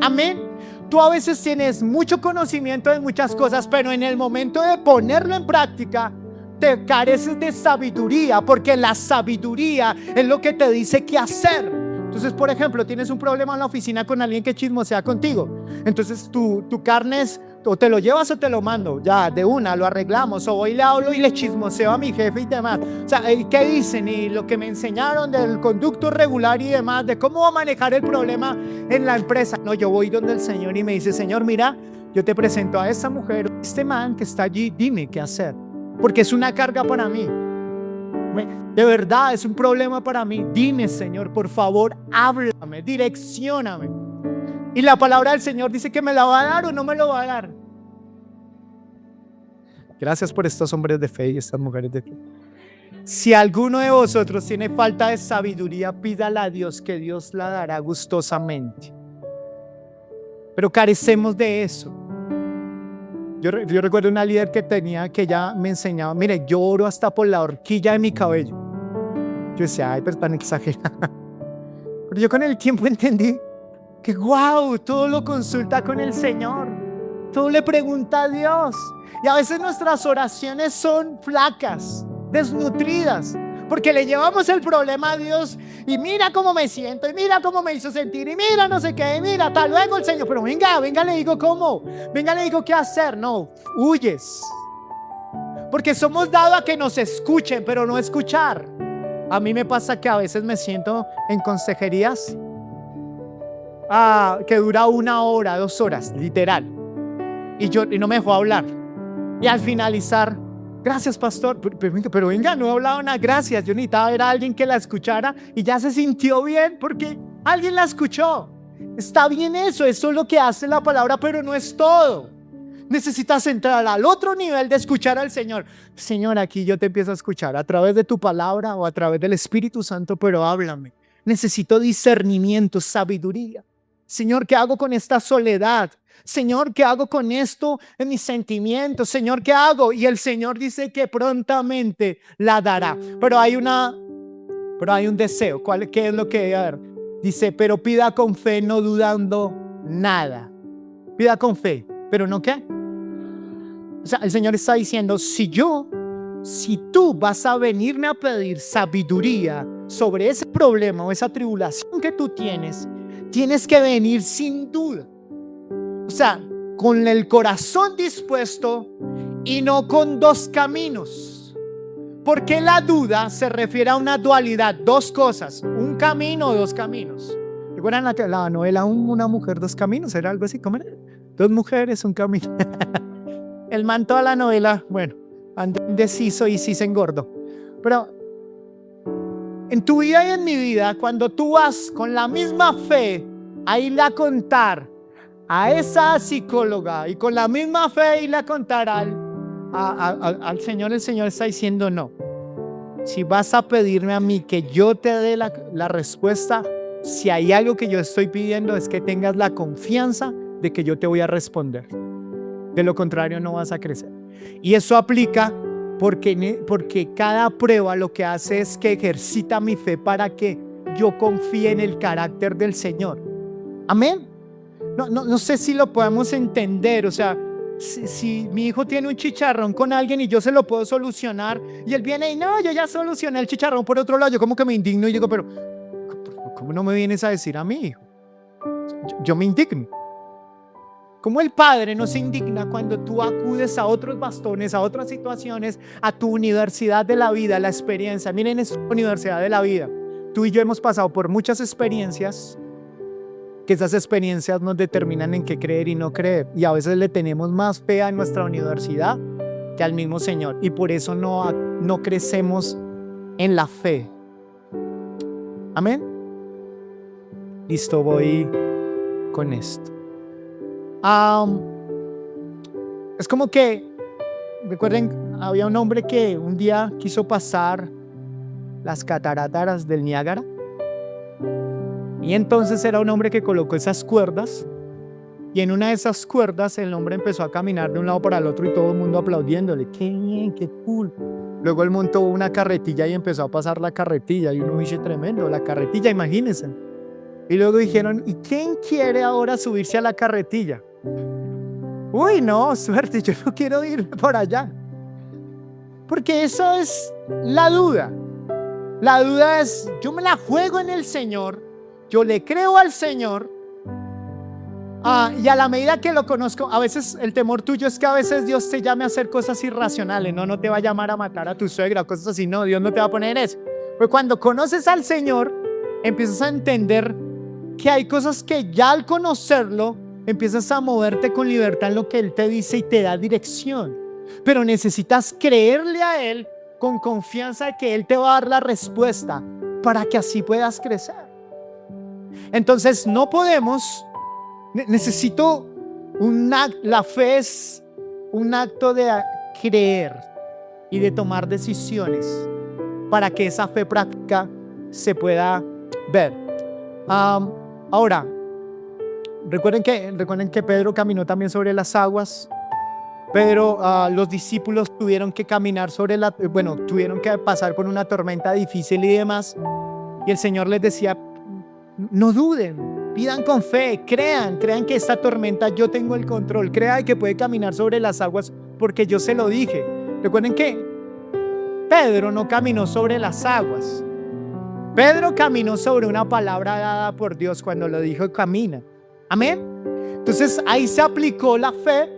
Speaker 1: Amén. Tú a veces tienes mucho conocimiento de muchas cosas, pero en el momento de ponerlo en práctica te careces de sabiduría, porque la sabiduría es lo que te dice qué hacer. Entonces, por ejemplo, tienes un problema en la oficina con alguien que chismosea contigo. Entonces tu carne es, o te lo llevas o te lo mando, ya de una lo arreglamos, o voy y le hablo y le chismoseo a mi jefe y demás. O sea, ¿qué dicen? Y lo que me enseñaron del conducto regular y demás, de cómo manejar el problema en la empresa. No, yo voy donde el Señor y me dice: Señor, mira, yo te presento a esta mujer, este man que está allí, dime qué hacer, porque es una carga para mí. De verdad es un problema para mí. Dime, Señor, por favor, háblame, direccióname. Y la palabra del Señor dice que me la va a dar o no me lo va a dar. Gracias por estos hombres de fe y estas mujeres de fe. Si alguno de vosotros tiene falta de sabiduría, pídala a Dios, que Dios la dará gustosamente. Pero carecemos de eso. Yo recuerdo una líder que ella me enseñaba: mire, yo oro hasta por la horquilla de mi cabello. Yo decía: ay, pero tan exagerada. Pero yo con el tiempo entendí que todo lo consulta con el Señor, todo le pregunta a Dios. Y a veces nuestras oraciones son flacas, desnutridas, porque le llevamos el problema a Dios y mira cómo me siento, y mira cómo me hizo sentir, y mira no sé qué, y mira, hasta luego el Señor. Pero venga, le digo cómo, venga, le digo qué hacer. No, huyes, porque somos dados a que nos escuchen, pero no escuchar. A mí me pasa que a veces me siento en consejerías que dura 1 hora, 2 horas, literal, y no me dejó hablar, y al finalizar: gracias, pastor, pero venga, no he hablado nada, gracias. Yo necesitaba ver a alguien que la escuchara y ya se sintió bien porque alguien la escuchó. Está bien eso es lo que hace la palabra, pero no es todo. Necesitas entrar al otro nivel de escuchar al Señor. Señor, aquí yo te empiezo a escuchar a través de tu palabra o a través del Espíritu Santo, pero háblame. Necesito discernimiento, sabiduría. Señor, ¿qué hago con esta soledad? Señor, ¿qué hago con esto en mis sentimientos? Señor, ¿qué hago? Y el Señor dice que prontamente la dará. Pero hay un deseo. ¿Qué es lo que debe haber? Dice: pero pida con fe, no dudando nada. Pida con fe, pero no ¿qué? O sea, el Señor está diciendo: si tú vas a venirme a pedir sabiduría sobre ese problema o esa tribulación que tú tienes que venir sin duda. O sea, con el corazón dispuesto y no con 2 caminos. Porque la duda se refiere a una dualidad, 2 cosas, un camino o 2 caminos. ¿Recuerdan la novela Una mujer, 2 caminos? ¿Era algo así? ¿Cómo era? 2 mujeres, un camino. El man toda la novela, bueno, anda indeciso y sí se engordó. Pero en tu vida y en mi vida, cuando tú vas con la misma fe a irle a contar a esa psicóloga y con la misma fe irle a contar al Señor, el Señor está diciendo: no. Si vas a pedirme a mí que yo te dé la respuesta, si hay algo que yo estoy pidiendo, es que tengas la confianza de que yo te voy a responder. De lo contrario, no vas a crecer. Y eso aplica porque cada prueba lo que hace es que ejercita mi fe para que yo confíe en el carácter del Señor. Amén. No sé si lo podemos entender. O sea, si mi hijo tiene un chicharrón con alguien y yo se lo puedo solucionar, y él viene y no, yo ya solucioné el chicharrón por otro lado, yo como que me indigno y digo, pero ¿cómo no me vienes a decir a mi hijo? Yo me indigno. Como el Padre no se indigna cuando tú acudes a otros bastones, a otras situaciones, a tu universidad de la vida, la experiencia. Miren, es universidad de la vida. Tú y yo hemos pasado por muchas experiencias, que esas experiencias nos determinan en qué creer y no creer. Y a veces le tenemos más fe a nuestra universidad que al mismo Señor. Y por eso no crecemos en la fe. Amén. Listo, voy con esto. Es como que, recuerden, había un hombre que un día quiso pasar las cataratas del Niágara, y entonces era un hombre que colocó esas cuerdas, y en una de esas cuerdas el hombre empezó a caminar de un lado para el otro y todo el mundo aplaudiéndole, qué bien, qué cool. Luego él montó una carretilla y empezó a pasar la carretilla, y uno dice, tremendo, la carretilla, imagínense. Y luego dijeron, ¿y quién quiere ahora subirse a la carretilla? Uy, no, suerte, yo no quiero ir por allá. Porque eso es la duda. La duda es, yo me la juego en el Señor, yo le creo al Señor, y a la medida que lo conozco, a veces el temor tuyo es que a veces Dios te llame a hacer cosas irracionales, no te va a llamar a matar a tu suegra, cosas así, no, Dios no te va a poner eso. Pero cuando conoces al Señor, empiezas a entender que hay cosas que ya al conocerlo, empiezas a moverte con libertad en lo que Él te dice y te da dirección. Pero necesitas creerle a Él con confianza de que Él te va a dar la respuesta para que así puedas crecer. Entonces no podemos, necesito la fe es un acto de creer y de tomar decisiones para que esa fe práctica se pueda ver. Ahora, recuerden que Pedro caminó también sobre las aguas. Pedro, los discípulos tuvieron que caminar tuvieron que pasar por una tormenta difícil y demás. Y el Señor les decía, no duden, pidan con fe, crean que esta tormenta yo tengo el control, crean que puede caminar sobre las aguas porque yo se lo dije. Recuerden que Pedro no caminó sobre las aguas. Pedro caminó sobre una palabra dada por Dios cuando lo dijo, camina. Amén. Entonces ahí se aplicó la fe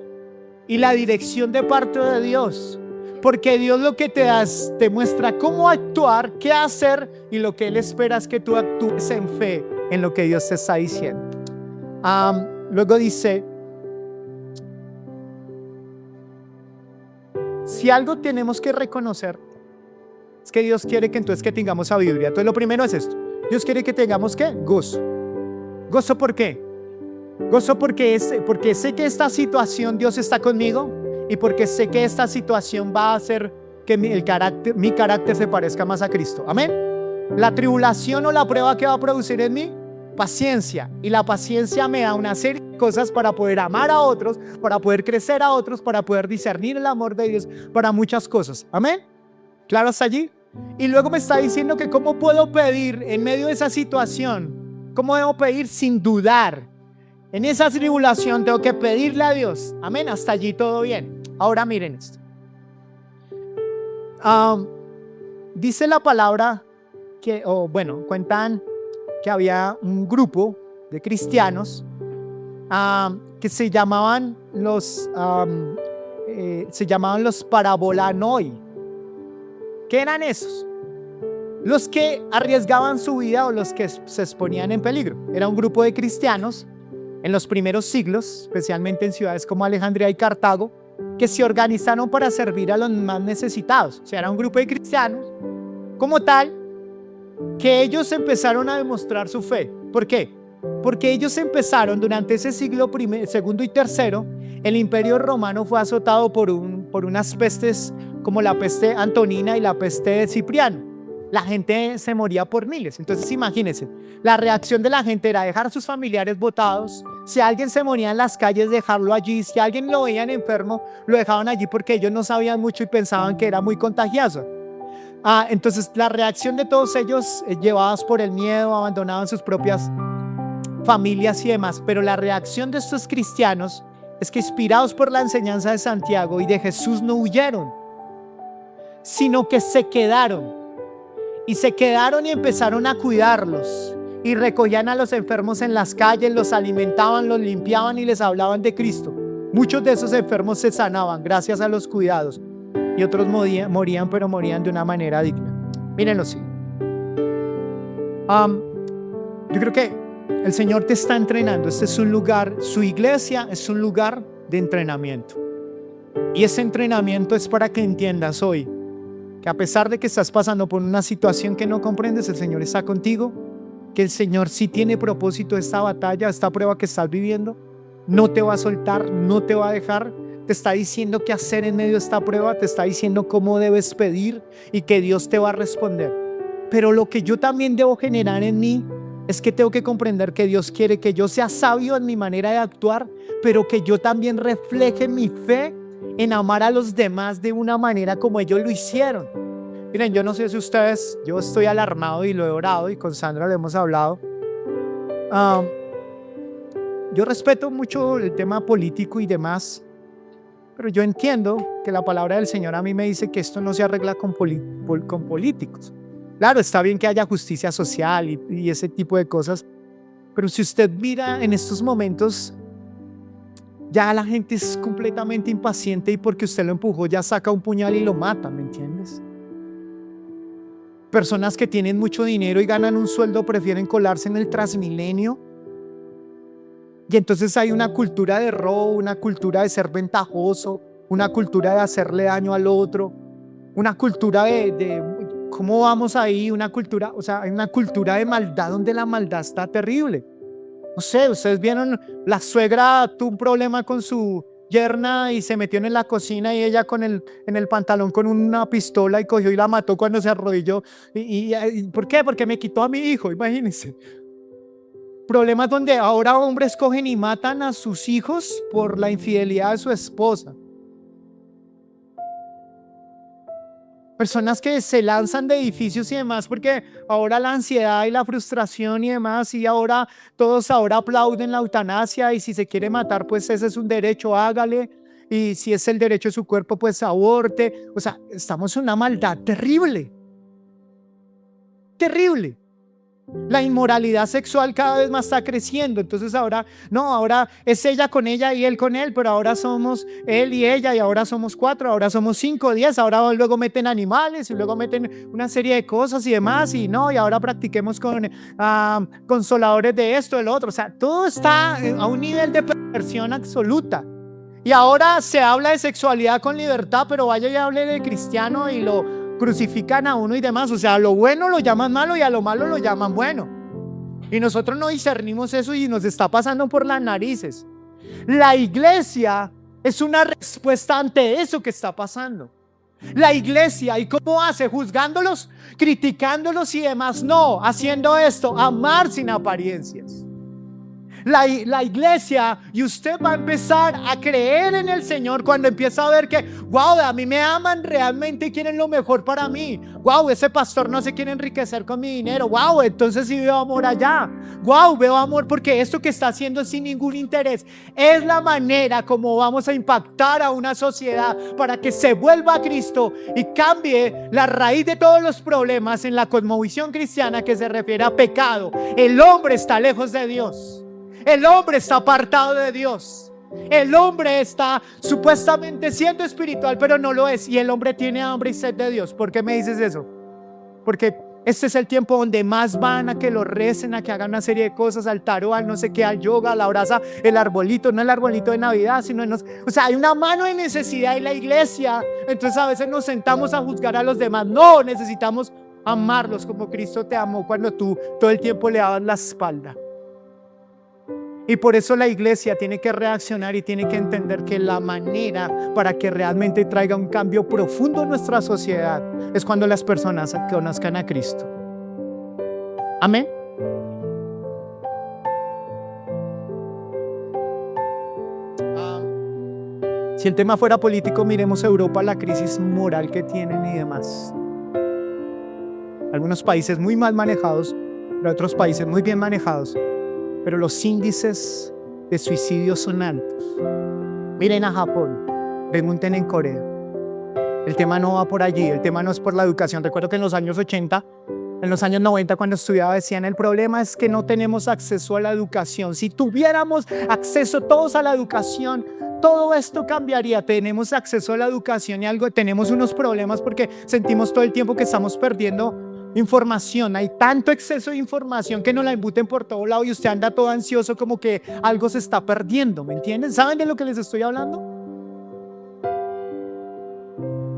Speaker 1: y la dirección de parte de Dios, porque Dios lo que te da te muestra cómo actuar, qué hacer, y lo que Él espera es que tú actúes en fe en lo que Dios te está diciendo. Luego dice, si algo tenemos que reconocer es que Dios quiere que entonces que tengamos sabiduría. Entonces lo primero es esto: Dios quiere que tengamos ¿qué? Gozo. ¿Gozo por qué? Gozo porque sé que esta situación Dios está conmigo, y porque sé que esta situación va a hacer que mi carácter se parezca más a Cristo. Amén. La tribulación o la prueba que va a producir en mí, paciencia, y la paciencia me da una serie de cosas para poder amar a otros, para poder crecer a otros, para poder discernir el amor de Dios, para muchas cosas. Amén. ¿Claro hasta allí? Y luego me está diciendo que cómo puedo pedir en medio de esa situación, cómo debo pedir sin dudar. En esa tribulación tengo que pedirle a Dios. Amén, hasta allí todo bien. Ahora miren esto. Dice la palabra cuentan que había un grupo de cristianos que se llamaban los parabolanoi. ¿Qué eran esos? Los que arriesgaban su vida o los que se exponían en peligro. Era un grupo de cristianos en los primeros siglos, especialmente en ciudades como Alejandría y Cartago, que se organizaron para servir a los más necesitados. O sea, era un grupo de cristianos como tal, que ellos empezaron a demostrar su fe. ¿Por qué? Porque ellos empezaron durante ese siglo segundo y tercero. El imperio romano fue azotado por unas pestes como la peste antonina y la peste de Cipriano. La gente se moría por miles. Entonces imagínense, la reacción de la gente era dejar a sus familiares botados. Si alguien se moría en las calles, dejarlo allí. Si alguien lo veían enfermo, lo dejaban allí porque ellos no sabían mucho y pensaban que era muy contagioso. Entonces la reacción de todos ellos, llevados por el miedo, abandonaban sus propias familias y demás. Pero la reacción de estos cristianos es que inspirados por la enseñanza de Santiago y de Jesús no huyeron, sino que se quedaron. Y se quedaron y empezaron a cuidarlos. Y recogían a los enfermos en las calles, los alimentaban, los limpiaban y les hablaban de Cristo. Muchos de esos enfermos se sanaban gracias a los cuidados. Y otros morían, pero morían de una manera digna. Mírenlo, sí. Yo creo que el Señor te está entrenando. Este es un lugar, su iglesia es un lugar de entrenamiento. Y ese entrenamiento es para que entiendas hoy que a pesar de que estás pasando por una situación que no comprendes, el Señor está contigo, que el Señor sí tiene propósito esta batalla, esta prueba que estás viviendo, no te va a soltar, no te va a dejar, te está diciendo qué hacer en medio de esta prueba, te está diciendo cómo debes pedir y que Dios te va a responder. Pero lo que yo también debo generar en mí es que tengo que comprender que Dios quiere que yo sea sabio en mi manera de actuar, pero que yo también refleje mi fe en amar a los demás de una manera como ellos lo hicieron. Miren, yo no sé si ustedes, yo estoy alarmado y lo he orado y con Sandra lo hemos hablado. Yo respeto mucho el tema político y demás, pero yo entiendo que la palabra del Señor a mí me dice que esto no se arregla con políticos. Claro, está bien que haya justicia social y ese tipo de cosas, pero si usted mira en estos momentos, ya la gente es completamente impaciente y porque usted lo empujó ya saca un puñal y lo mata, ¿me entiendes? Personas que tienen mucho dinero y ganan un sueldo prefieren colarse en el Transmilenio. Y entonces hay una cultura de robo, una cultura de ser ventajoso, una cultura de hacerle daño al otro, una cultura de ¿cómo vamos ahí? Una cultura, o sea, hay una cultura de maldad donde la maldad está terrible. No sé, ustedes vieron, la suegra tuvo un problema con su yerna y se metió en la cocina y ella en el pantalón con una pistola y cogió y la mató cuando se arrodilló. ¿Por qué? Porque me quitó a mi hijo, imagínense. Problemas donde ahora hombres cogen y matan a sus hijos por la infidelidad de su esposa. Personas que se lanzan de edificios y demás porque ahora la ansiedad y la frustración y demás, y ahora todos ahora aplauden la eutanasia y si se quiere matar pues ese es un derecho, hágale, y si es el derecho de su cuerpo pues aborte. O sea, estamos en una maldad terrible, terrible. La inmoralidad sexual cada vez más está creciendo. Entonces ahora es ella con ella y él con él, pero ahora somos él y ella y ahora somos 4, ahora somos 5, 10, ahora luego meten animales y luego meten una serie de cosas y demás y ahora practiquemos con consoladores de esto, del otro. O sea, todo está a un nivel de perversión absoluta. Y ahora se habla de sexualidad con libertad, pero vaya y hable de cristiano y lo crucifican a uno y demás. O sea, a lo bueno lo llaman malo y a lo malo lo llaman bueno. Y nosotros no discernimos eso y nos está pasando por las narices. La iglesia es una respuesta ante eso que está pasando. La iglesia, ¿y cómo hace? Juzgándolos, criticándolos y demás. No, haciendo esto, amar sin apariencias. La iglesia, y usted va a empezar a creer en el Señor cuando empieza a ver que wow, a mí me aman realmente y quieren lo mejor para mí. Wow, ese pastor no se quiere enriquecer con mi dinero. Wow, entonces sí veo amor allá. Wow, veo amor porque esto que está haciendo es sin ningún interés. Es la manera como vamos a impactar a una sociedad para que se vuelva a Cristo y cambie la raíz de todos los problemas en la cosmovisión cristiana que se refiere a pecado. El hombre está lejos de Dios. El hombre está apartado de Dios. El hombre está supuestamente siendo espiritual, pero no lo es. Y el hombre tiene hambre y sed de Dios. ¿Por qué me dices eso? Porque este es el tiempo donde más van a que lo recen, a que hagan una serie de cosas, al tarot, al no sé qué, al yoga, a la abraza, el arbolito, no el arbolito de Navidad, sino o sea, hay una mano de necesidad en la iglesia. Entonces a veces nos sentamos a juzgar a los demás. No, necesitamos amarlos como Cristo te amó cuando tú todo el tiempo le dabas la espalda. Y por eso la iglesia tiene que reaccionar y tiene que entender que la manera para que realmente traiga un cambio profundo en nuestra sociedad es cuando las personas conozcan a Cristo. Amén. Si el tema fuera político, miremos Europa, la crisis moral que tienen y demás. Algunos países muy mal manejados, pero otros países muy bien manejados. Pero los índices de suicidio son altos. Miren a Japón, pregunten en Corea. El tema no va por allí, el tema no es por la educación. Recuerdo que en los años 80, en los años 90 cuando estudiaba decían el problema es que no tenemos acceso a la educación. Si tuviéramos acceso todos a la educación, todo esto cambiaría. Tenemos acceso a la educación y tenemos unos problemas porque sentimos todo el tiempo que estamos perdiendo información. Hay tanto exceso de información que nos la embuten por todo lado y usted anda todo ansioso como que algo se está perdiendo, ¿me entienden? ¿Saben de lo que les estoy hablando?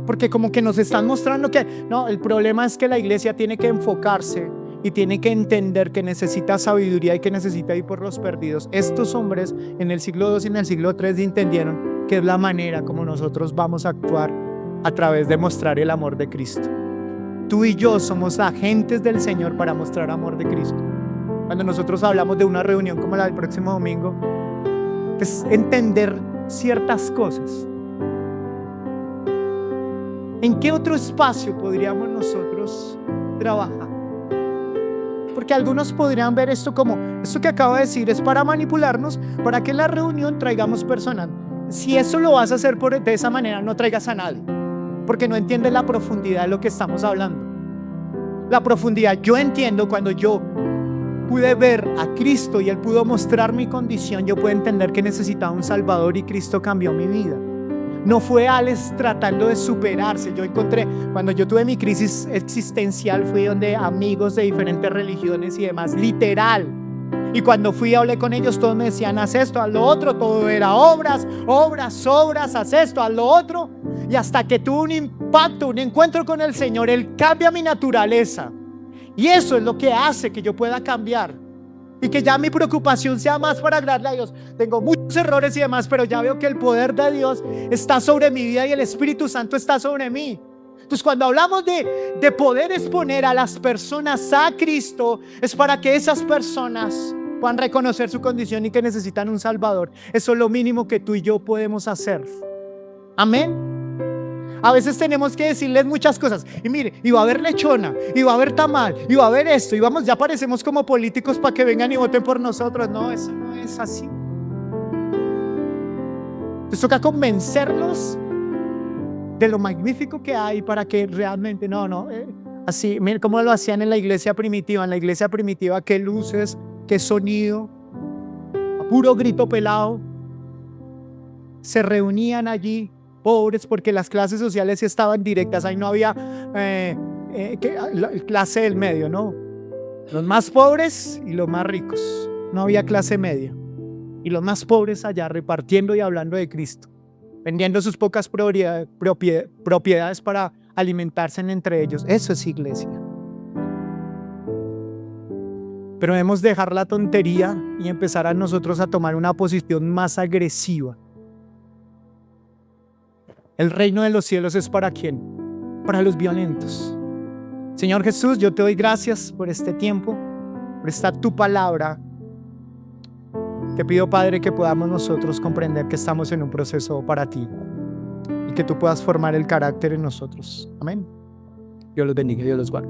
Speaker 1: Porque como que nos están mostrando que no, el problema es que la iglesia tiene que enfocarse y tiene que entender que necesita sabiduría y que necesita ir por los perdidos. Estos hombres en el siglo II y en el siglo III entendieron que es la manera como nosotros vamos a actuar a través de mostrar el amor de Cristo. Tú y yo somos agentes del Señor para mostrar amor de Cristo. Cuando nosotros hablamos de una reunión como la del próximo domingo, es entender ciertas cosas. ¿En qué otro espacio podríamos nosotros trabajar? Porque algunos podrían ver esto como, esto que acabo de decir es para manipularnos, para que en la reunión traigamos personas. Si eso lo vas a hacer de esa manera, no traigas a nadie, porque no entiendes la profundidad de lo que estamos hablando. La profundidad, yo entiendo cuando yo pude ver a Cristo y Él pudo mostrar mi condición, yo pude entender que necesitaba un Salvador y Cristo cambió mi vida. No fue Alex tratando de superarse. Yo encontré, cuando yo tuve mi crisis existencial, fui donde amigos de diferentes religiones y demás, literal. Y cuando fui hablé con ellos, todos me decían, haz esto, haz lo otro. Todo era obras, haz esto, haz lo otro. Y hasta que tuve un impacto, un encuentro con el Señor, Él cambia mi naturaleza. Y eso es lo que hace que yo pueda cambiar. Y que ya mi preocupación sea más para agradarle a Dios. Tengo muchos errores y demás, pero ya veo que el poder de Dios está sobre mi vida y el Espíritu Santo está sobre mí. Entonces cuando hablamos de poder exponer a las personas a Cristo, es para que esas personas puedan reconocer su condición y que necesitan un Salvador. Eso es lo mínimo que tú y yo podemos hacer. Amén. A veces tenemos que decirles muchas cosas. Y mire, y va a haber lechona, y va a haber tamal, y va a haber esto, y vamos, ya parecemos como políticos para que vengan y voten por nosotros. No, eso no es así. Entonces toca convencerlos de lo magnífico que hay para que realmente, así, miren cómo lo hacían en la iglesia primitiva. En la iglesia primitiva, qué luces, qué sonido, a puro grito pelado. Se reunían allí pobres porque las clases sociales sí estaban directas. Ahí no había clase del medio, ¿no? Los más pobres y los más ricos. No había clase media. Y los más pobres allá repartiendo y hablando de Cristo, vendiendo sus pocas propiedades para alimentarse entre ellos. Eso es iglesia. Pero debemos dejar la tontería y empezar a nosotros a tomar una posición más agresiva. El reino de los cielos es ¿para quién? Para los violentos. Señor Jesús, yo te doy gracias por este tiempo, por esta tu palabra. Te pido, Padre, que podamos nosotros comprender que estamos en un proceso para ti y que tú puedas formar el carácter en nosotros. Amén. Dios los bendiga, Dios los guarde.